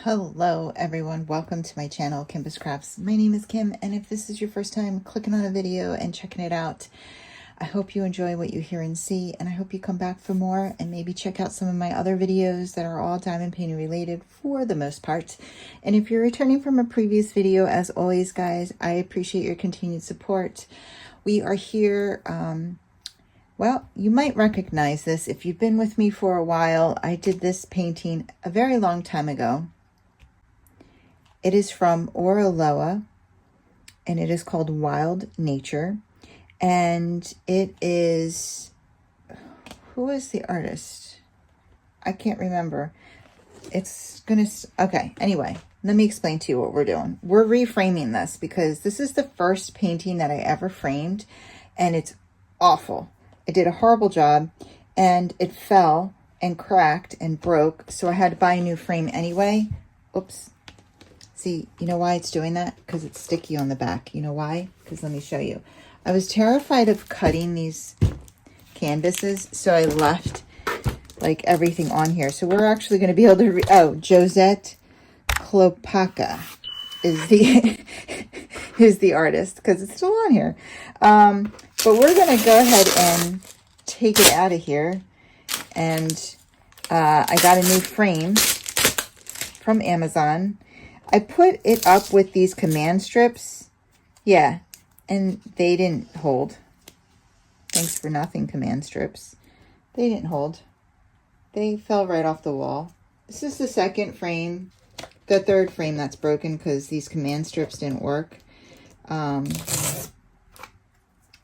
Hello everyone, welcome to my channel, Kimbaskrafts. My name is Kim, and if this is your first time clicking on a video and checking it out, I hope you enjoy what you hear and see, and I hope you come back for more and maybe check out some of my other videos that are all diamond painting related for the most part. And if you're returning from a previous video, as always guys, I appreciate your continued support. We are here, well, you might recognize this if you've been with me for a while. I did this painting a very long time ago. It is from Oraloa, and it is called Wild Nature. And it is, who is the artist? I can't remember. It's gonna, okay, anyway, let me explain to you what we're doing. We're reframing this because this is the first painting that I ever framed, and it's awful. I did a horrible job, and it fell and cracked and broke, so I had to buy a new frame anyway. Oops. See, you know why it's doing that? Because it's sticky on the back. You know why? Because let me show you. I was terrified of cutting these canvases, so I left like everything on here. So we're actually going to be able to, Josette Klopaka is the is the artist, because it's still on here. But we're going to go ahead and take it out of here. And I got a new frame from Amazon. I put it up with these command strips. Yeah, and they didn't hold. Thanks for nothing, command strips. They didn't hold. They fell right off the wall. This is the second frame, the third frame that's broken because these command strips didn't work.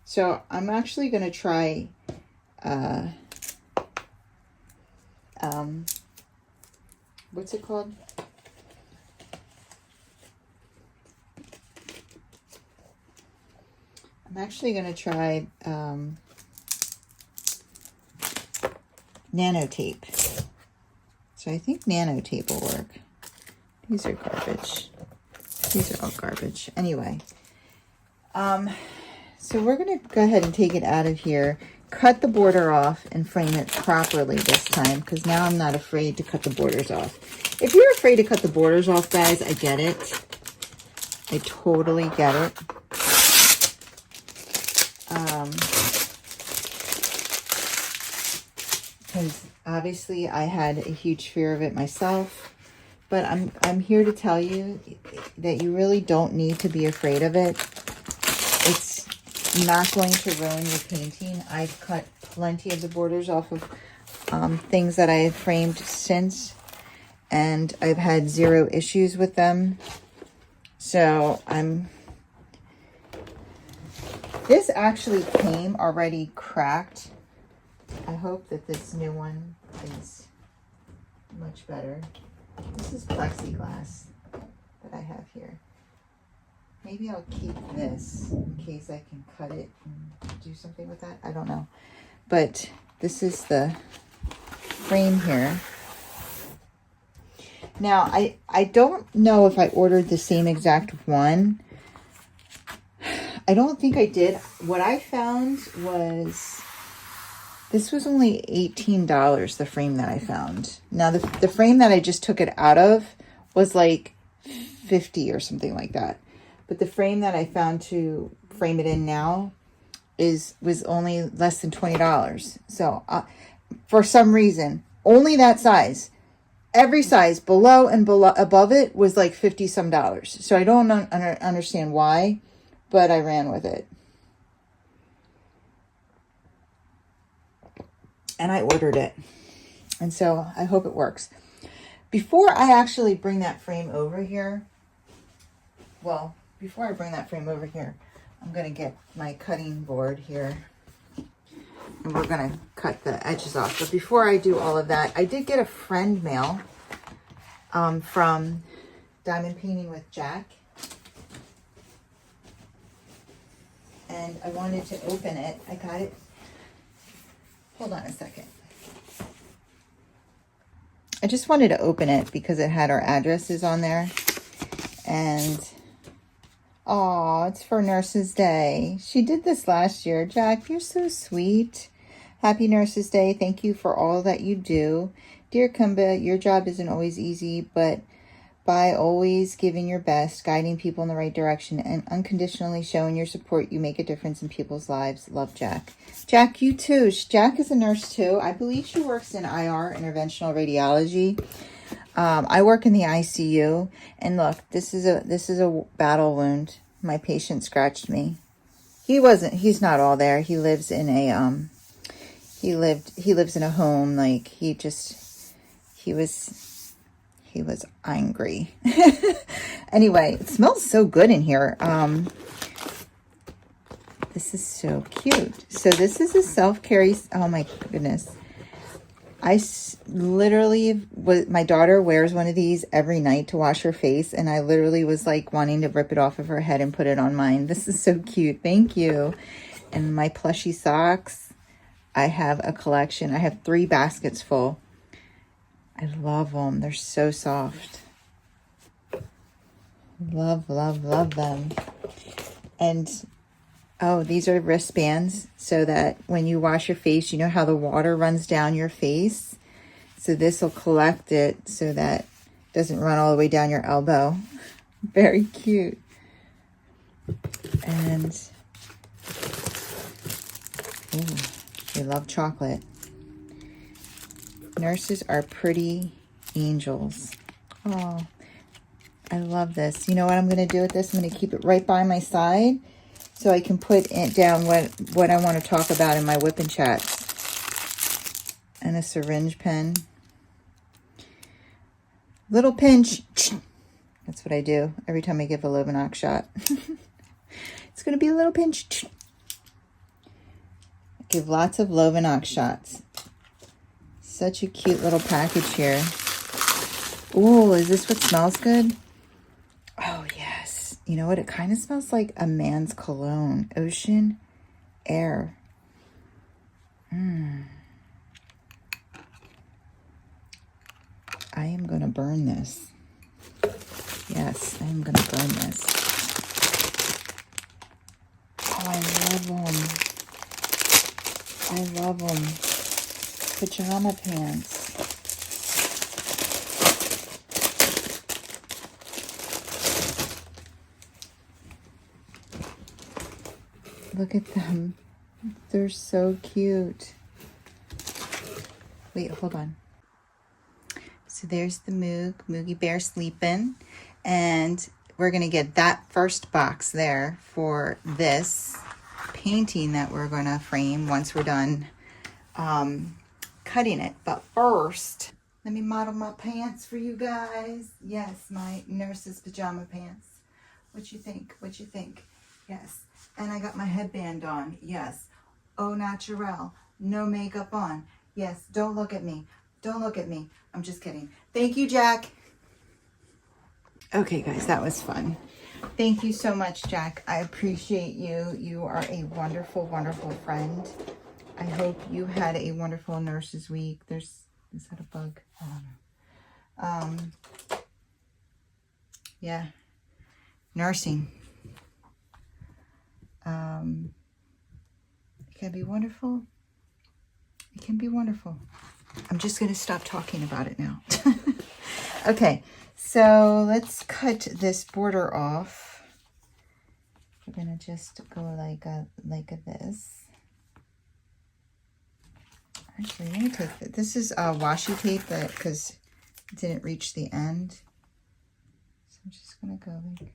So I'm actually going to try what's it called? I'm actually going to try nanotape. So I think nanotape will work. These are garbage. These are all garbage. Anyway, so we're going to go ahead and take it out of here, cut the border off, and frame it properly this time, because now I'm not afraid to cut the borders off. If you're afraid to cut the borders off, guys, I get it. I totally get it. Because obviously I had a huge fear of it myself, but I'm here to tell you that you really don't need to be afraid of it. It's not going to ruin your painting. I've cut plenty of the borders off of things that I have framed since, and I've had zero issues with them. So this actually came already cracked. I hope that this new one is much better. This is plexiglass that I have here. Maybe I'll keep this in case I can cut it and do something with that. I don't know. But this is the frame here. Now, I don't know if I ordered the same exact one. I don't think I did. What I found was, this was only $18, the frame that I found. Now, the frame that I just took it out of was like $50 or something like that. But the frame that I found to frame it in now was only less than $20. So, for some reason, only that size. Every size below and above it was like $50 some. So I don't understand why, but I ran with it. And I ordered it. And so I hope it works. Before I actually bring that frame over here, I'm going to get my cutting board here. And we're going to cut the edges off. But before I do all of that, I did get a friend mail from Diamond Painting with Jack. And I wanted to open it. I got it. Hold on a second. I just wanted to open it because it had our addresses on there. And, oh, it's for Nurses Day. She did this last year. Jack, you're so sweet. Happy Nurses Day. Thank you for all that you do. Dear Kimba, your job isn't always easy, but by always giving your best, guiding people in the right direction, and unconditionally showing your support. You make a difference in people's lives. Love, Jack. Jack, you too. Jack is a nurse too. I believe she works in IR, interventional radiology. I work in the ICU, and look, this is a battle wound. My patient scratched me. He's not all there. He lives in a he lives in a home. Like he was angry. Anyway, it smells so good in here. This is so cute. So this is a self-carry. Oh my goodness. Literally, my daughter wears one of these every night to wash her face, and I literally was like wanting to rip it off of her head and put it on mine. This is so cute. Thank you. And my plushy socks. I have a collection. I have 3 baskets full. I love them. They're so soft. Love, love, love them. And oh, these are wristbands so that when you wash your face, you know how the water runs down your face? So this will collect it so that it doesn't run all the way down your elbow. Very cute. And ooh, they love chocolate. Nurses are pretty angels. Oh, I love this. You know what I'm going to do with this? I'm going to keep it right by my side so I can put it down what I want to talk about in my whip and chats. And a syringe pen. Little pinch. That's what I do every time I give a Lovenox shot. It's going to be a little pinch. Give lots of Lovenox shots. Such a cute little package here. Ooh, is this what smells good? Oh, yes. You know what? It kind of smells like a man's cologne. Ocean air. I am going to burn this. Yes, I am going to burn this. Oh, I love them. I love them. Pajama pants. Look at them. They're so cute. Wait, hold on. So there's the Moogie Bear sleeping. And we're going to get that first box there for this painting that we're going to frame once we're done cutting it. But first, let me model my pants for you guys. Yes, my nurse's pajama pants. What you think? What you think? Yes. And I got my headband on. Yes. Au naturel. No makeup on. Yes. Don't look at me. Don't look at me. I'm just kidding. Thank you, Jack. Okay, guys, that was fun. Thank you so much, Jack. I appreciate you. You are a wonderful, wonderful friend. I hope you had a wonderful Nurses Week. Is that a bug? I don't know. Yeah. Nursing. It can be wonderful. It can be wonderful. I'm just going to stop talking about it now. Okay, so let's cut this border off. We're going to just go like this. Actually, let me take this. This is washi tape because it didn't reach the end. So I'm just going to go like...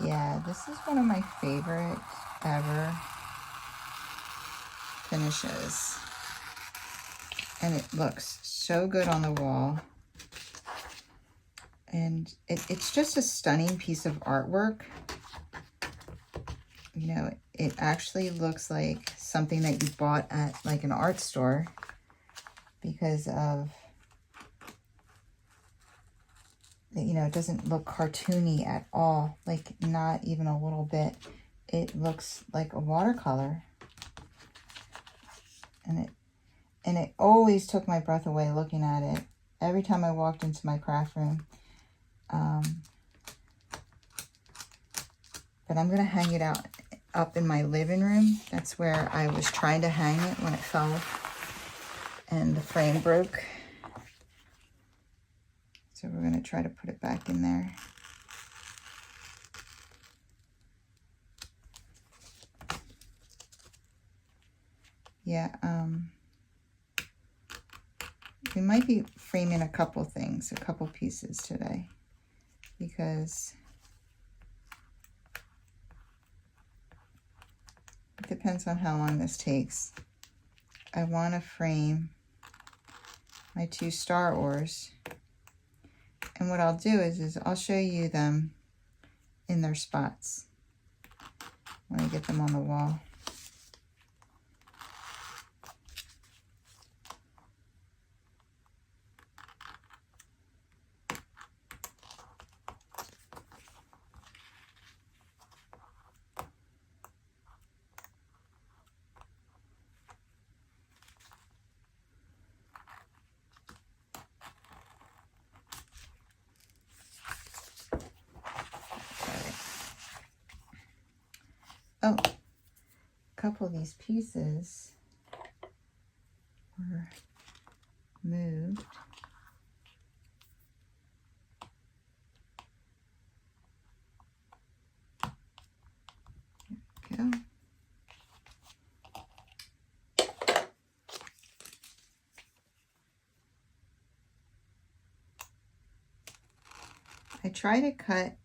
Yeah, this is one of my favorite ever finishes. And it looks so good on the wall. And it's just a stunning piece of artwork. You know, it actually looks like something that you bought at like an art store because of, you know, it doesn't look cartoony at all, like not even a little bit. It looks like a watercolor. And it always took my breath away looking at it. Every time I walked into my craft room. But I'm going to hang it out up in my living room. That's where I was trying to hang it when it fell and the frame broke. So we're going to try to put it back in there. Yeah, we might be framing a couple things, a couple pieces today, because it depends on how long this takes. I want to frame my 2 Staroars, and what I'll do is I'll show you them in their spots when I get them on the wall. Oh, a couple of these pieces were moved. There we go. I try to cut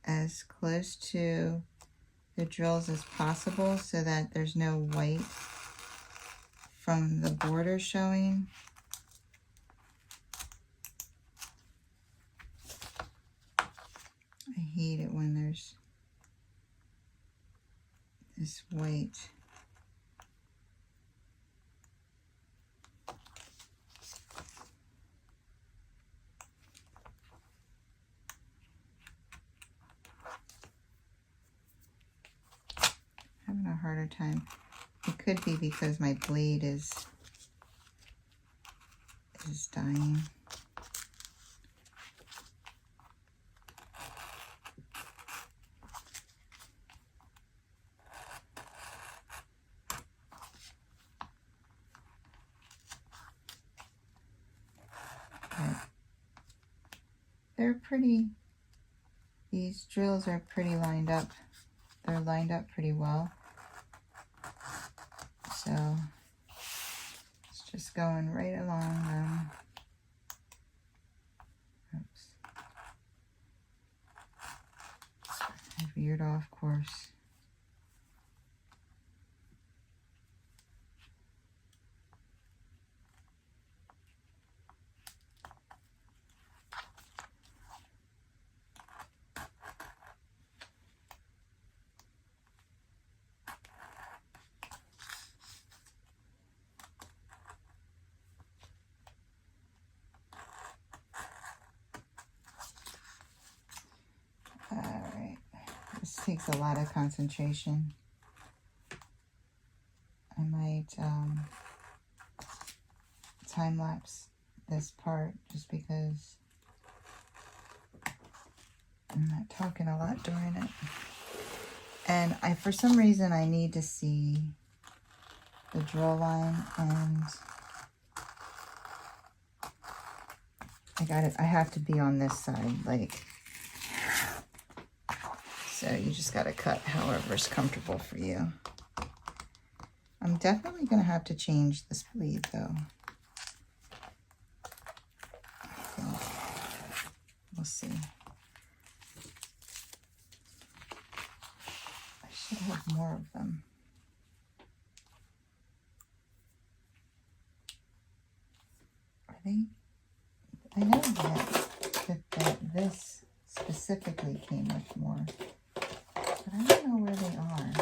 as close to the drills as possible so that there's no white from the border showing. I hate it when there's this white. Having a harder time. It could be because my blade is dying. But they're pretty, these drills are pretty lined up. They're lined up pretty well. So it's just going right along them. Oops. I veered off course. Alright, this takes a lot of concentration. I might time lapse this part just because I'm not talking a lot during it. And for some reason I need to see the drill line, and I have to be on this side, like, so you just got to cut however's comfortable for you. I'm definitely going to have to change this bleed though. I think. We'll see. I should have more of them. Are they? I know that this specifically came with more, but I don't know where they are.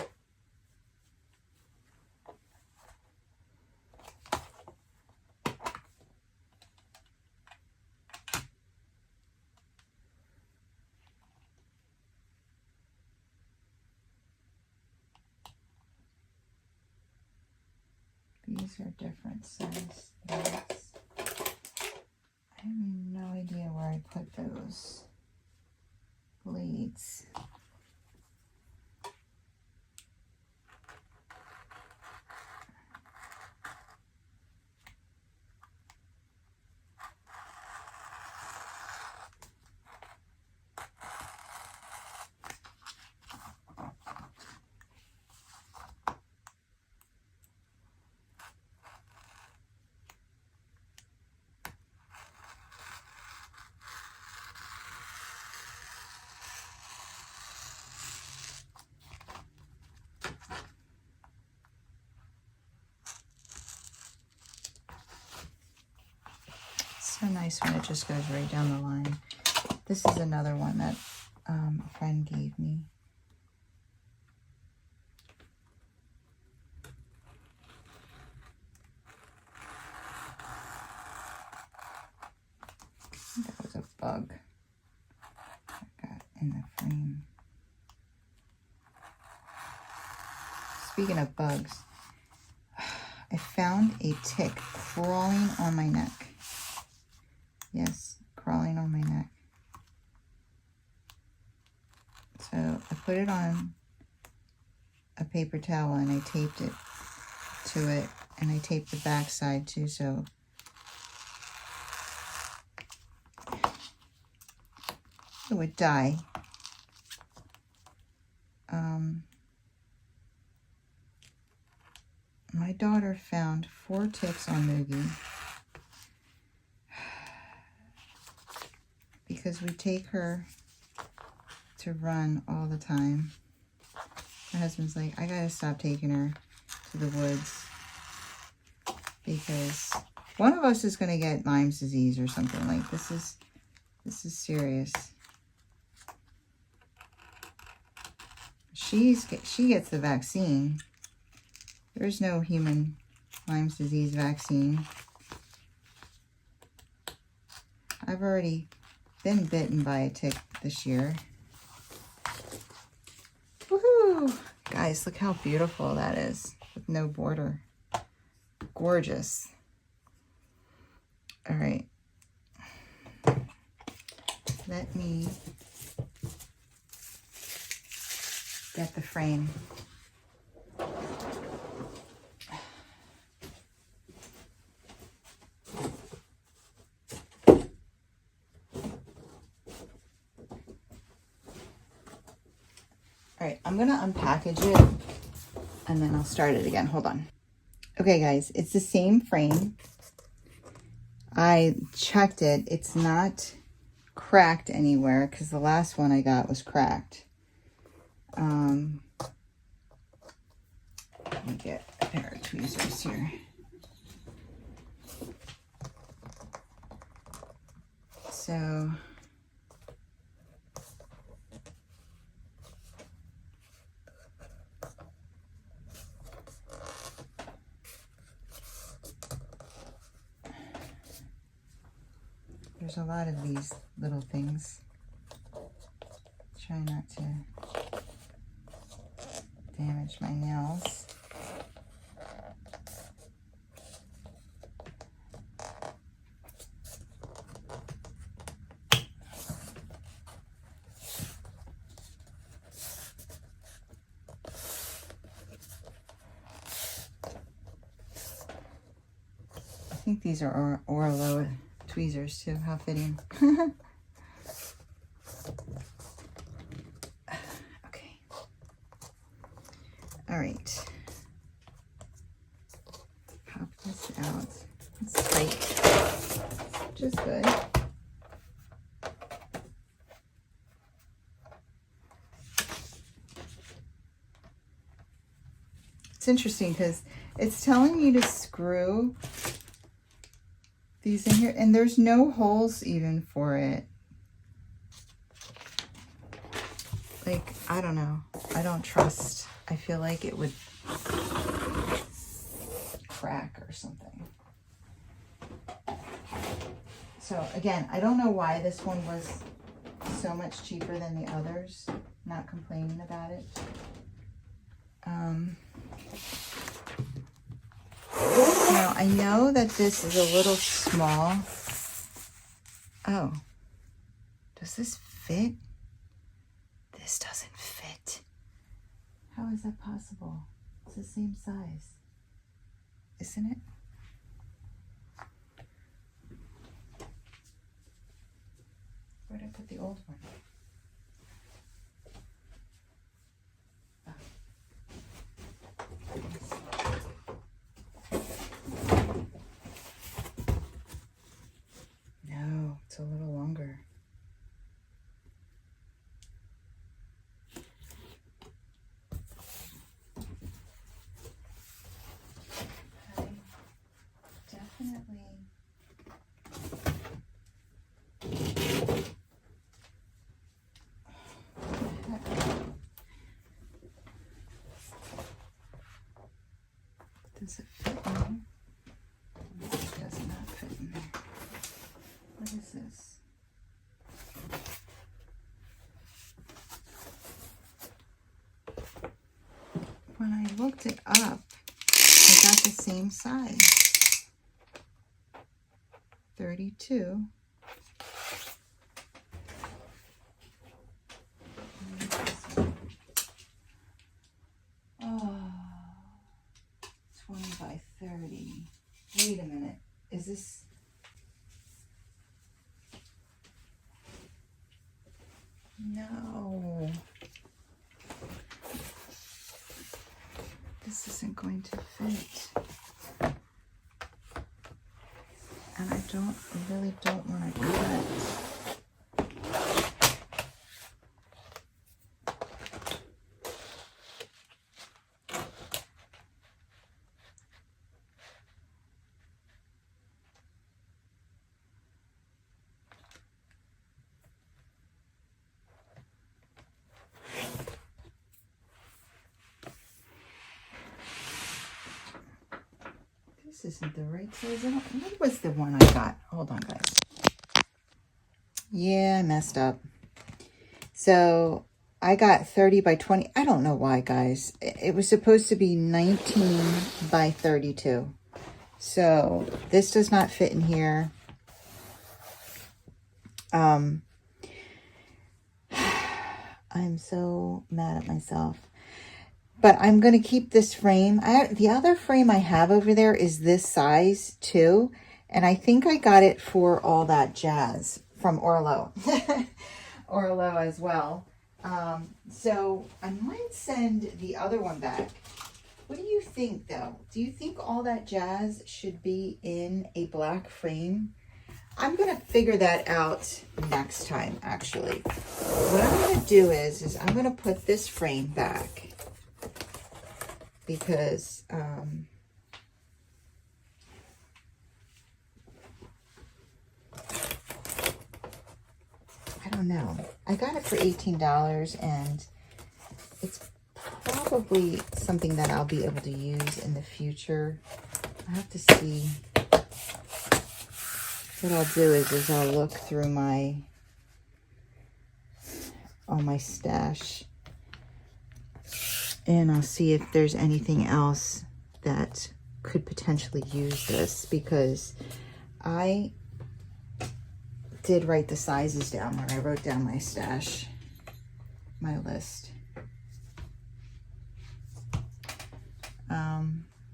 These are different size threads. I have no idea where I put those bleeds. so nice when it just goes right down the line. This is another one that a friend gave me. That was a bug I got in the frame. Speaking of bugs, I found a tick crawling on my neck. Yes, crawling on my neck. So I put it on a paper towel and I taped it to it, and I taped the back side too, so it would die. My daughter found 4 ticks on Moogie because we take her to run all the time. My husband's like, I gotta stop taking her to the woods because one of us is gonna get Lyme's disease or something. Like, this is serious. She gets the vaccine. There's no human Lyme's disease vaccine. I've already been bitten by a tick this year. Woohoo! Guys, look how beautiful that is with no border. Gorgeous. All right. Let me get the frame. All right, I'm gonna unpackage it and then I'll start it again. Hold on. Okay, guys, it's the same frame. I checked it. It's not cracked anywhere because the last one I got was cracked. Let me get a pair of tweezers here. So there's a lot of these little things. Try not to damage my nails. I think these are Orlo tweezers too. How fitting. Okay. All right. Pop this out. It's tight. Just good. It's interesting because it's telling you to screw these in here, and there's no holes even for it. Like, I don't know. I don't trust. I feel like it would crack or something. So again, I don't know why this one was so much cheaper than the others. Not complaining about it. Now, I know that this is a little small. Oh, does this fit? This doesn't fit. How is that possible? It's the same size, isn't it? Where did I put the old one? No, it's a little longer. I definitely Does it fit in there? It does not fit in there. What is this? When I looked it up, I got the same size. 32. Oh, 20 by 30. Wait a minute. Is this? No. This isn't going to fit. And I really don't want to cut. This isn't the right size. What was the one I got? Hold on, guys. Yeah, I messed up. So I got 30 by 20. I don't know why, guys. It was supposed to be 19 by 32. So this does not fit in here. I'm so mad at myself. But I'm going to keep this frame. The other frame I have over there is this size too. And I think I got it for all that jazz from Orlo. Orlo as well. So I might send the other one back. What do you think though? Do you think all that jazz should be in a black frame? I'm going to figure that out next time actually. What I'm going to do is I'm going to put this frame back. Because I don't know. I got it for $18 and it's probably something that I'll be able to use in the future. I have to see. What I'll do is I'll look through all my stash. And I'll see if there's anything else that could potentially use this, because I did write the sizes down when I wrote down my stash, my list.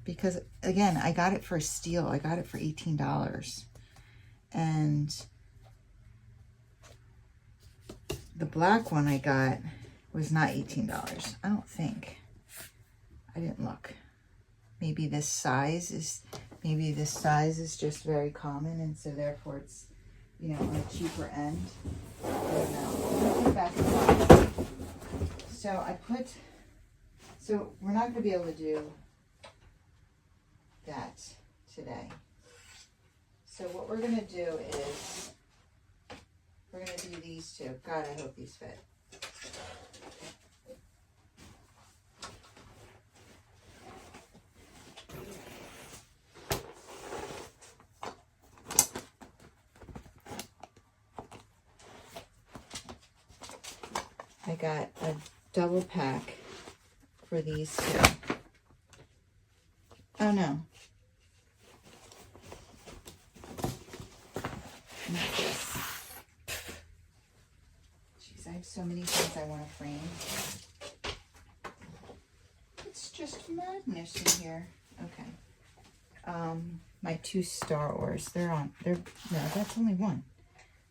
Because again, I got it for a steal. I got it for $18. And the black one I got was not $18. I don't think. I didn't look. Maybe this size is just very common, and so therefore it's, you know, on the cheaper end. I don't know. Put it back in the box. So we're not going to be able to do that today. So what we're going to do is we're going to do these two. God, I hope these fit. I got a double pack for these two. Oh no. Not this. Jeez, I have so many things I want to frame. It's just madness in here. Okay. My two Staroars. No, that's only one.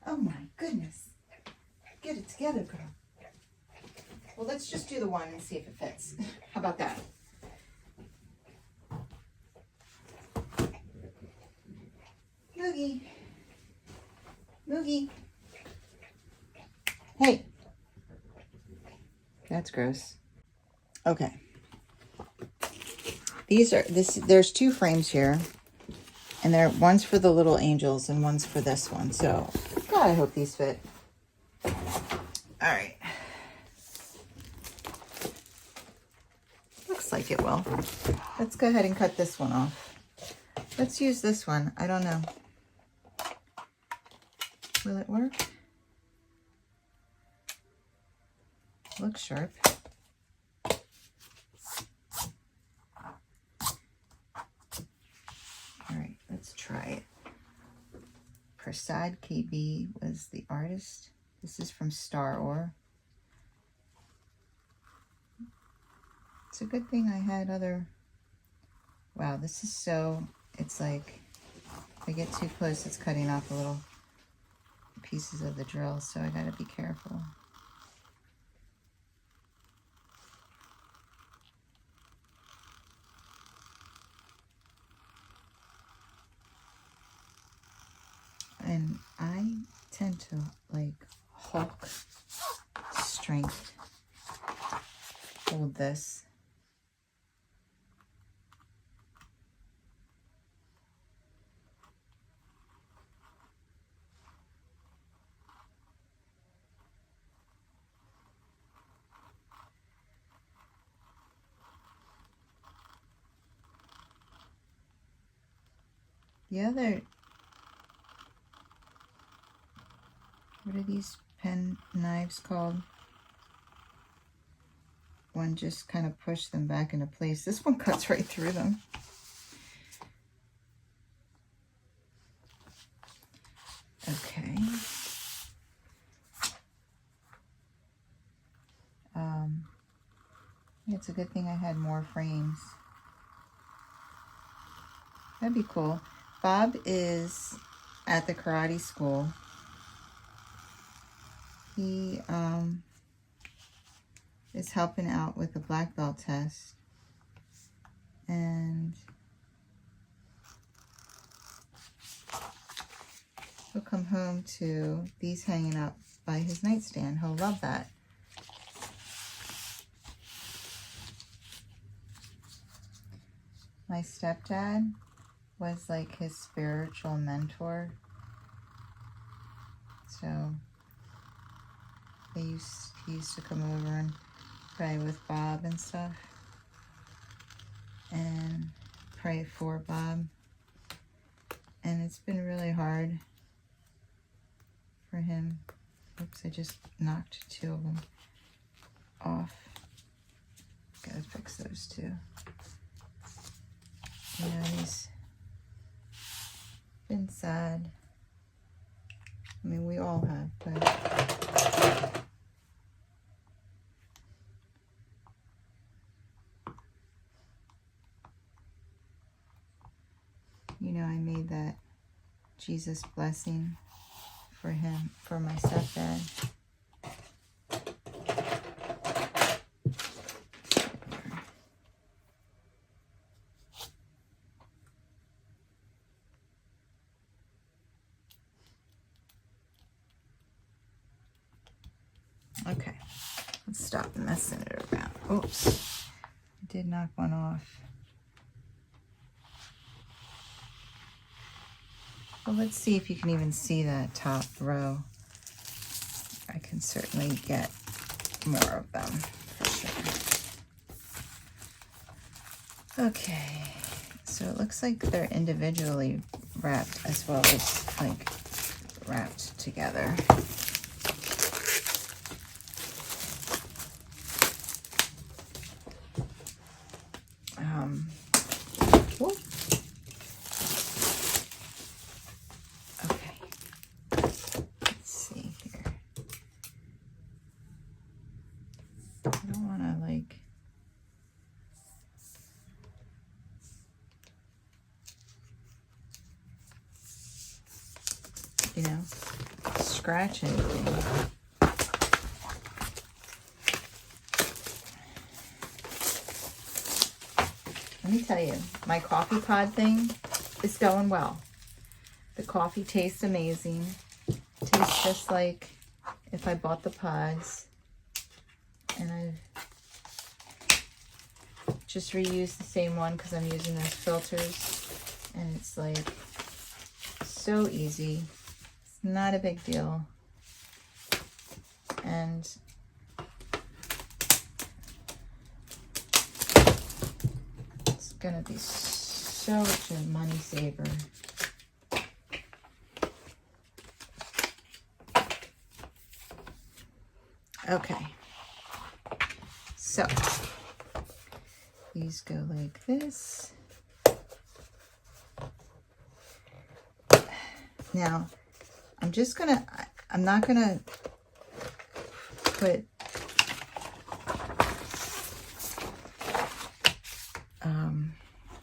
Oh my goodness. Get it together, girl. Well, let's just do the one and see if it fits. How about that? Moogie. Moogie. Hey. That's gross. Okay. There's two frames here. And one's for the little angels and one's for this one. So, God, I hope these fit. All right. looks like it will. Let's go ahead and cut this one off. Let's use this one. I don't know. Will it work? Looks sharp. All right, let's try it. Prasad KB was the artist. This is from Staroar. It's a good thing I had other... Wow, this is so... It's like, if I get too close, it's cutting off a little pieces of the drill, so I gotta be careful. And I tend to like Hulk strength hold this. The other, what are these pen knives called? One just kind of pushed them back into place. This one cuts right through them. Okay. It's a good thing I had more frames. That'd be cool. Bob is at the karate school. He is helping out with the black belt test. And he'll come home to these hanging up by his nightstand. He'll love that. My stepdad was like his spiritual mentor. So he used to come over and pray with Bob and stuff. And pray for Bob. And it's been really hard for him. Oops, I just knocked two of them off. Gotta fix those two. You know, he's been sad. I mean, we all have, but you know, I made that Jesus blessing for him, for my stepdad. Okay, let's stop messing it around. Oops, I did knock one off. Well, let's see if you can even see that top row. I can certainly get more of them for sure. Okay, so it looks like they're individually wrapped as well as like wrapped together. You know, scratch anything. Let me tell you, my coffee pod thing is going well. The coffee tastes amazing. It tastes just like if I bought the pods. And I've just reused the same one because I'm using those filters. And it's like so easy. Not a big deal. And gonna be such a money saver. Okay, so these go like this. Now, I'm not gonna put, I'm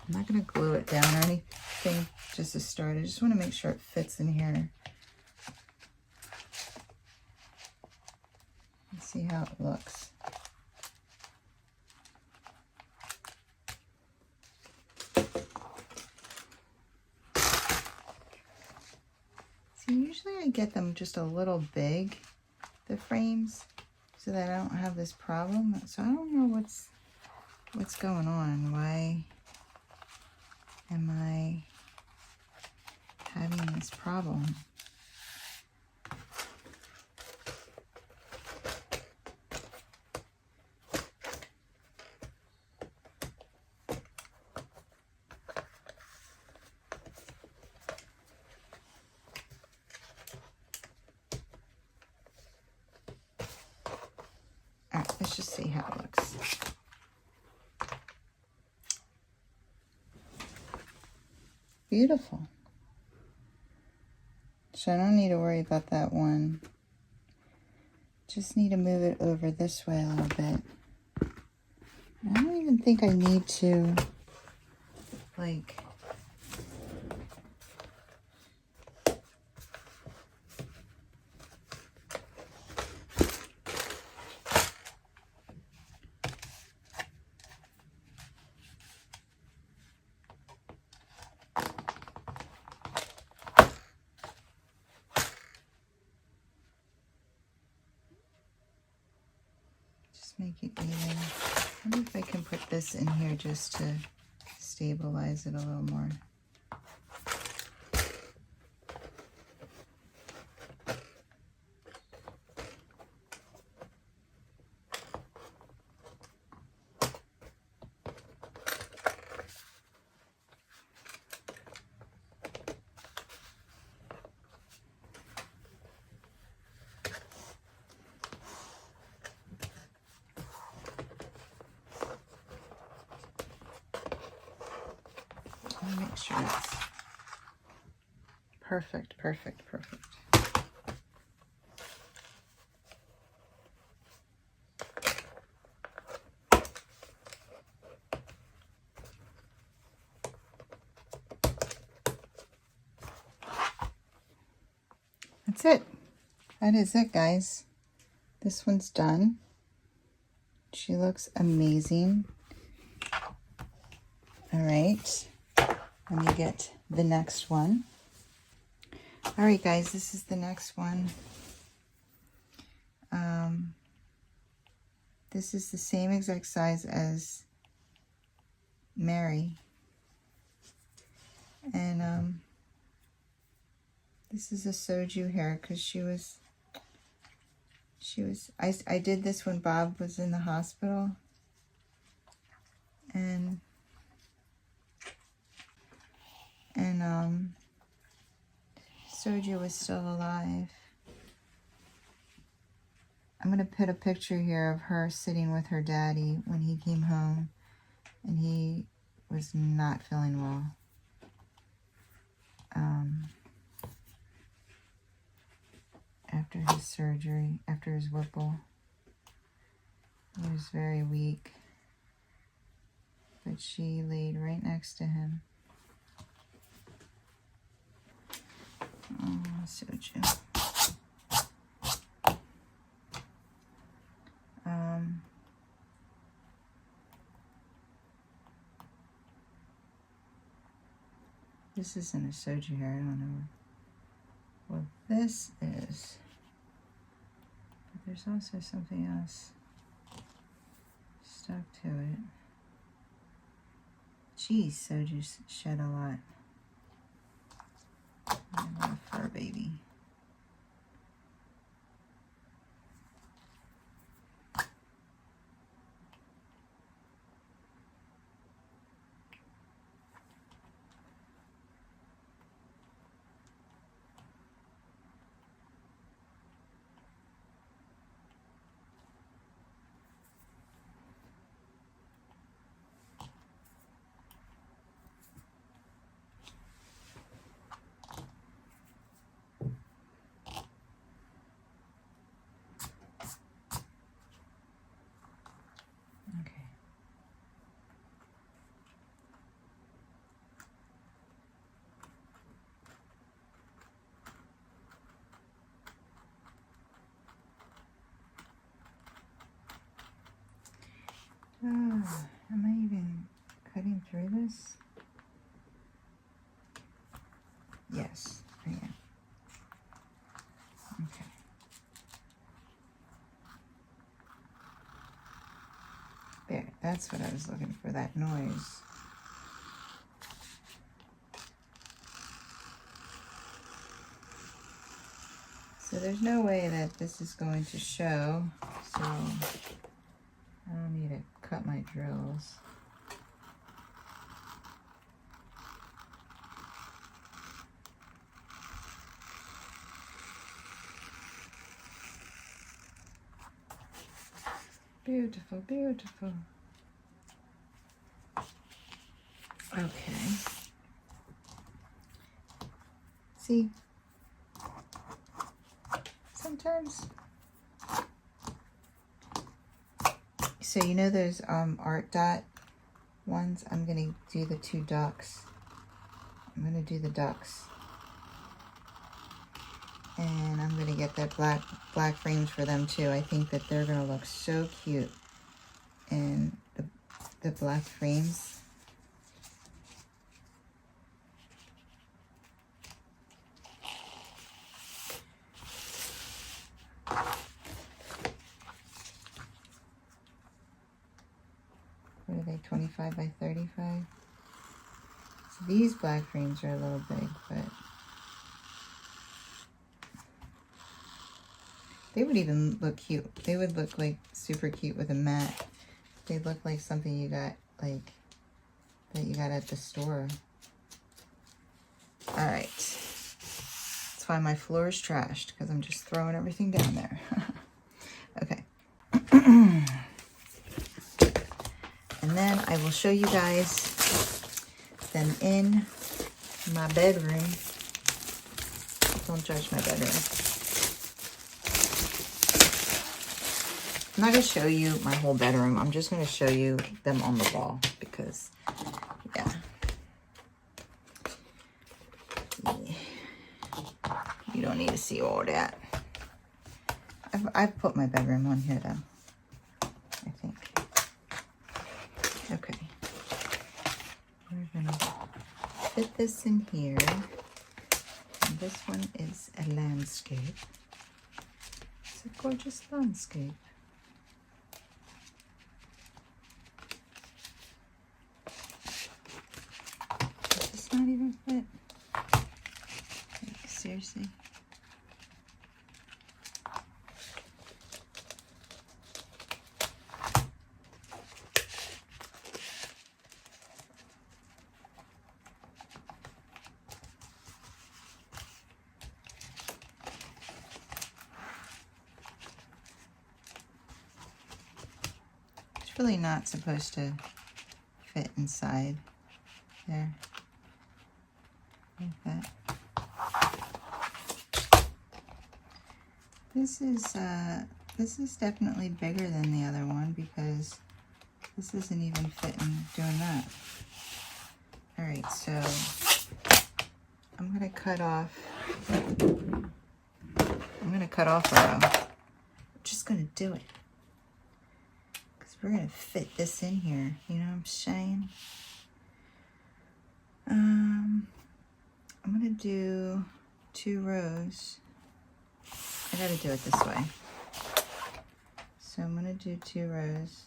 not gonna glue it down or anything just to start. I just wanna make sure it fits in here. Let's see how it looks. See, usually I get them just a little big, the frames, so that I don't have this problem. So I don't know what's going on. Why am I having this problem? All right, let's just see how it looks. Beautiful. So I don't need to worry about that one. Just need to move it over this way a little bit. I don't even think I need to, like, make it even. I wonder if I can put this in here just to stabilize it a little more. Make sure it's perfect, perfect, perfect. That's it. That is it, guys. This one's done. She looks amazing. All right. Let me get the next one. All right, guys, this is the next one. This is the same exact size as Mary. And this is a soju hair because I did this when Bob was in the hospital. And Soju was still alive. I'm going to put a picture here of her sitting with her daddy when he came home, and he was not feeling well. After his surgery, after his Whipple, he was very weak, but she laid right next to him. Oh, Soju. This isn't a soju hair, I don't know what this is. But there's also something else stuck to it. Geez, soju shed a lot. I love a fur baby. Am I even cutting through this? Yes, I am. Okay. There, that's what I was looking for, that noise. So there's no way that this is going to show, so I don't need to cut my drills. Beautiful, beautiful. Okay. See, sometimes, so you know those art dot ones? I'm gonna do the 2 ducks. I'm gonna do the ducks. And I'm gonna get that black frames for them too. I think that they're gonna look so cute in the black frames. What are they, 25 by 35? So these black frames are a little big, but they would even look cute. They would look like super cute with a mat. They look like something you got, like, that you got at the store. All right. That's why my floor is trashed, because I'm just throwing everything down there. Okay. And then I will show you guys them in my bedroom. Don't judge my bedroom. I'm not going to show you my whole bedroom. I'm just going to show you them on the wall because, yeah. You don't need to see all that. I've put my bedroom on here, though, I think. Okay. We're going to fit this in here. And this one is a landscape. It's a gorgeous landscape. Not even fit. Like, seriously. It's really not supposed to fit inside there. Like that. This is definitely bigger than the other one because this isn't even fitting doing that. All right, so I'm gonna cut off a row. I'm just gonna do it because we're gonna fit this in here. You know what I'm saying? I'm gonna do 2 rows. I gotta do it this way. So I'm gonna do 2 rows.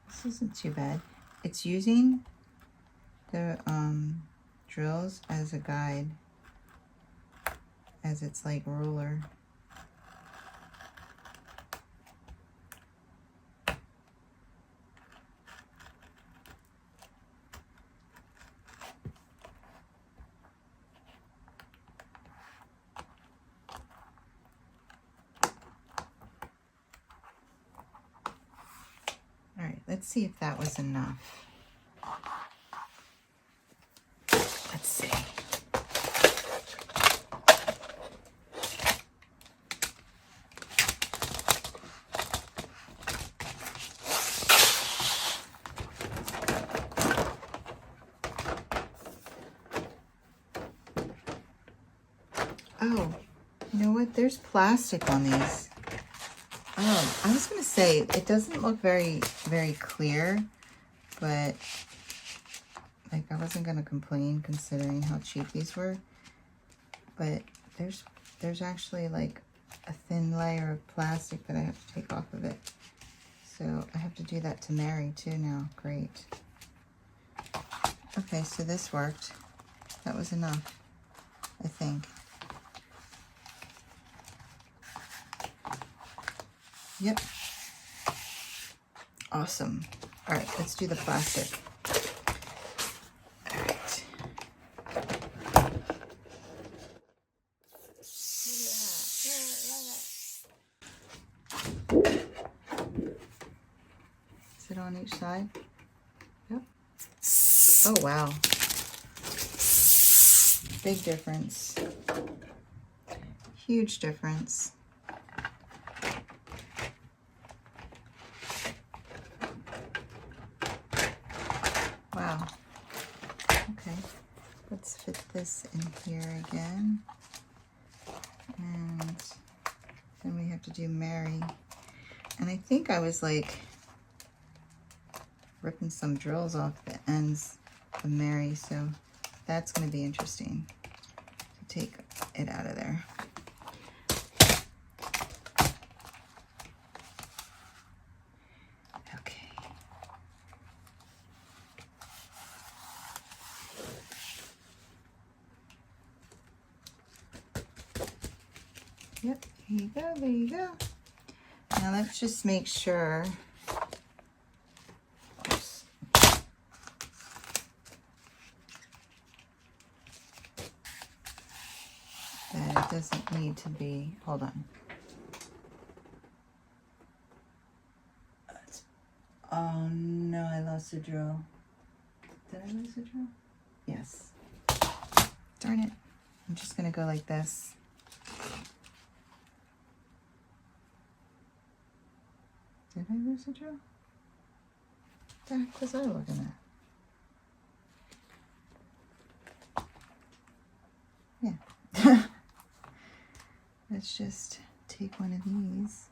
This isn't too bad. It's using the drills as a guide, as it's like ruler. All right, let's see if that was enough. Let's see. Oh, you know what? There's plastic on these. Oh, I was going to say, it doesn't look very, very clear, but like I wasn't going to complain considering how cheap these were. But there's actually like a thin layer of plastic that I have to take off of it. So I have to do that to Mary too now. Great. Okay, so this worked. That was enough, I think. Yep. Awesome. All right, let's do the plastic. All right. Is it on each side? Yep. Oh, wow. Big difference. Huge difference. Wow. Okay. Let's fit this in here again. And then we have to do Mary. And I think I was like ripping some drills off the ends of Mary, so that's going to be interesting to take it out of there. Okay. Yep, here you go, there you go. Now let's just make sure. Oops. That it doesn't need to be, hold on. Oh no, I lost the drill. Did I lose the drill? Yes. Darn it. I'm just gonna go like this. Did I lose the drill? What the heck was I looking at? Yeah. Let's just take one of these.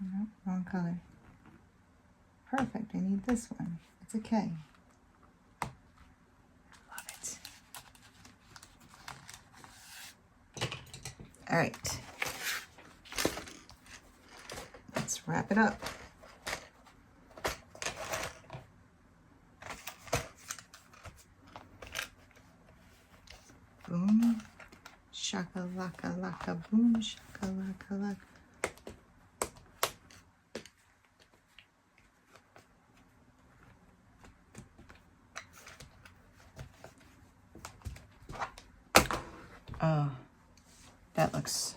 No, wrong color. Perfect, I need this one. It's okay. Love it. All right. Let's wrap it up. Boom. Shaka-laka, laka, boom. Shaka-laka, laka. Oh, that looks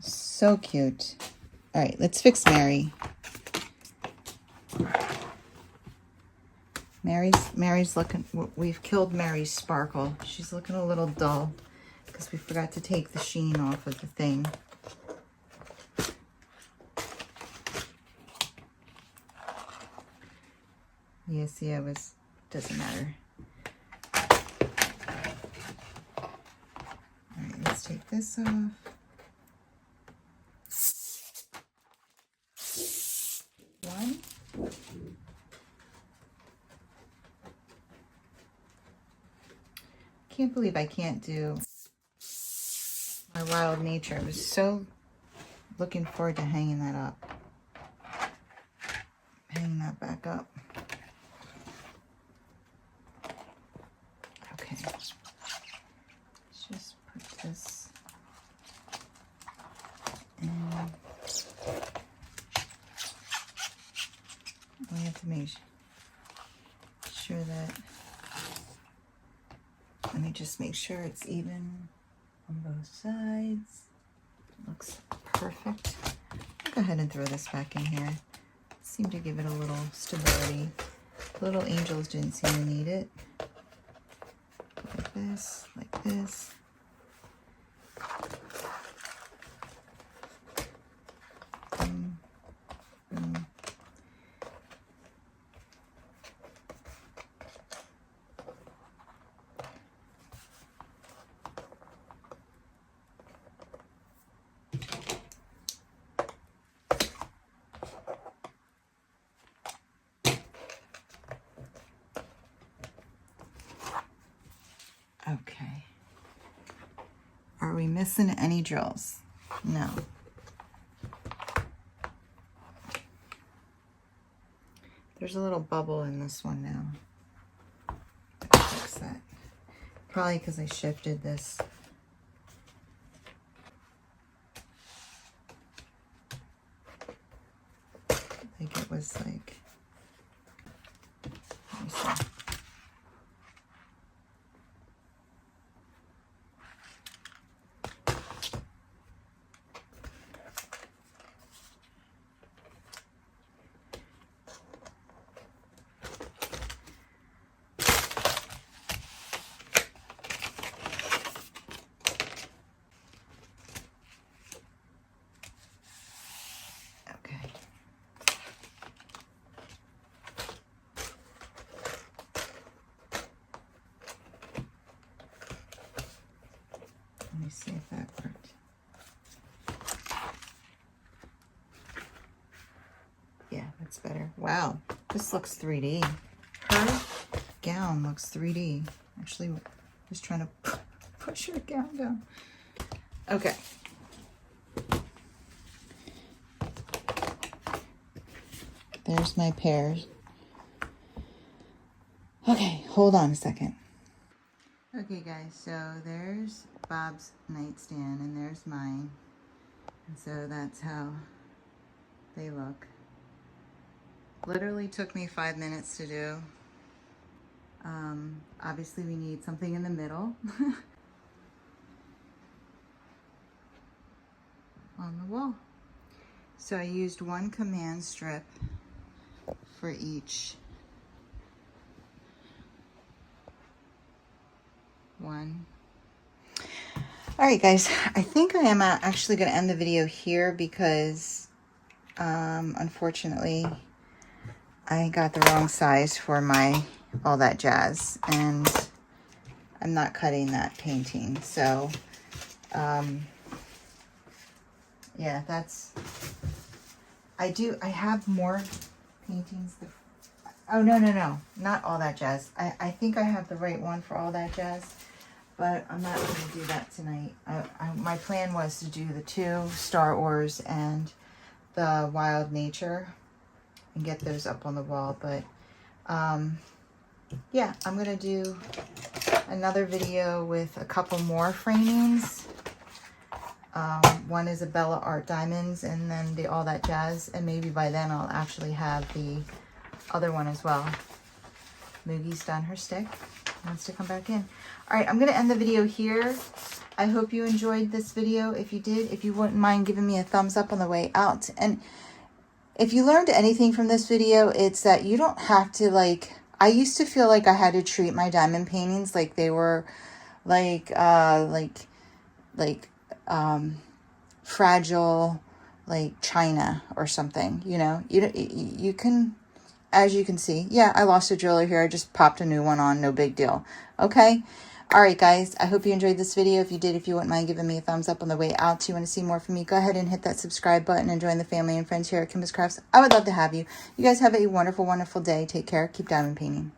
so cute. All right, let's fix Mary. Mary's looking, we've killed Mary's sparkle. She's looking a little dull because we forgot to take the sheen off of the thing. Yeah, see, doesn't matter. All right, let's take this off. One. Can't believe I can't do my wild nature. I was so looking forward to hanging that up. Hanging that back up. Okay. Let's just put this in. We have to make sure that, let me just make sure it's even on both sides. Looks perfect. I'll go ahead and throw this back in here. Seem to give it a little stability. The little angels didn't seem to need it. Like this, like this. Boom, boom. we missing any drills? No. There's a little bubble in this one now. I'll fix that. Probably because I shifted this. I think it was like, let me see. Let me see if that worked. Yeah, that's better. Wow, this looks 3D. Her gown looks 3D. Actually, just trying to push her gown down. Okay. There's my pairs. Okay, hold on a second. Okay guys, so there's Bob's nightstand and there's mine. And so that's how they look. Literally took me 5 minutes to do. Obviously we need something in the middle on the wall. So I used one command strip for each one. All right guys, I think I am actually going to end the video here because unfortunately I got the wrong size for my all that jazz and I'm not cutting that painting. So yeah, that's, I have more paintings. Oh, no, not all that jazz. I think I have the right one for all that jazz, but I'm not going to do that tonight. My plan was to do the 2 Staroars and the Wild Nature and get those up on the wall, but yeah, I'm going to do another video with a couple more framings. One is a Bella Art Diamonds and then the All That Jazz, and maybe by then I'll actually have the other one as well. Moogie's done her stick, wants to come back in. All right, I'm going to end the video here. I hope you enjoyed this video. If you did, if you wouldn't mind giving me a thumbs up on the way out. And if you learned anything from this video, it's that you don't have to, like, I used to feel like I had to treat my diamond paintings like they were fragile, like china or something, you know. You can, as you can see, yeah, I lost a driller here. I just popped a new one on, no big deal. Okay. All right, guys, I hope you enjoyed this video. If you did, if you wouldn't mind giving me a thumbs up on the way out, you want to see more from me, go ahead and hit that subscribe button and join the family and friends here at Kimbaskrafts. I would love to have you. You guys have a wonderful, wonderful day. Take care. Keep diamond painting.